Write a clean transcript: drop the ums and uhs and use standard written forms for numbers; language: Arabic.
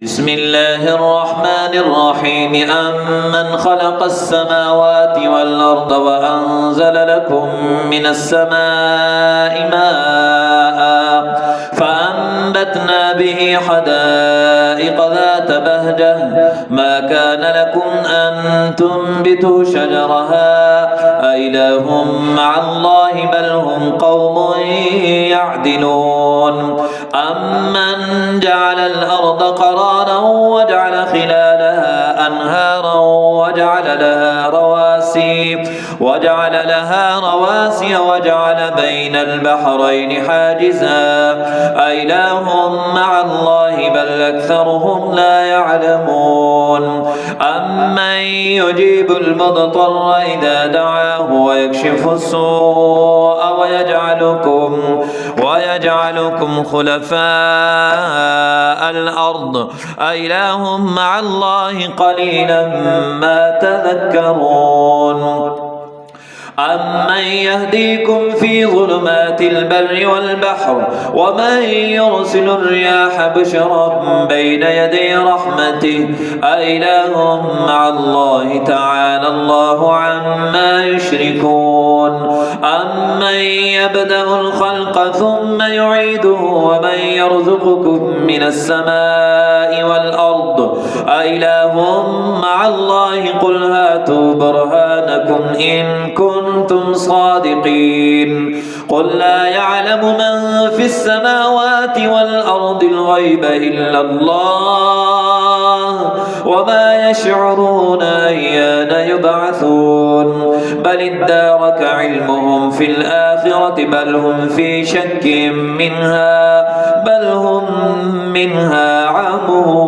بسم الله الرحمن الرحيم أمن خلق السماوات والأرض وأنزل لكم من السماء ماء فأنبتنا به حدائق ذات بهجة ما كان لكم أن تنبتوا شجرها أإله مع الله بل هم قوم يعدلون أمن جعل الأرض قرارا وجعل خلالها أنهارا وجعل لها رواسي وجعل بين البحرين حاجزا أإله مع الله بل أكثرهم لا يعلمون أمن يجيب المضطر إذا دعاه ويكشف السوء ويجعلكم خلفاء الأرض أإله مع الله قليلا ما تذكرون أمن يهديكم في ظلمات البر والبحر ومن يرسل الرياح بشرا بين يدي رحمته أإله مع الله تعالى الله عما يشركون أمن يبدأ الخلق ثم يعيده ومن يرزقكم من السماء والأرض أإله مع الله قل هاتوا برهانكم إن كنتم صادقين قل لا يعلم من في السماوات والأرض الغيب إلا الله وما يشعرون أيان يبعثون بل ادارك علمهم في الآخرة بل هم في شك منها بل هم منها عمون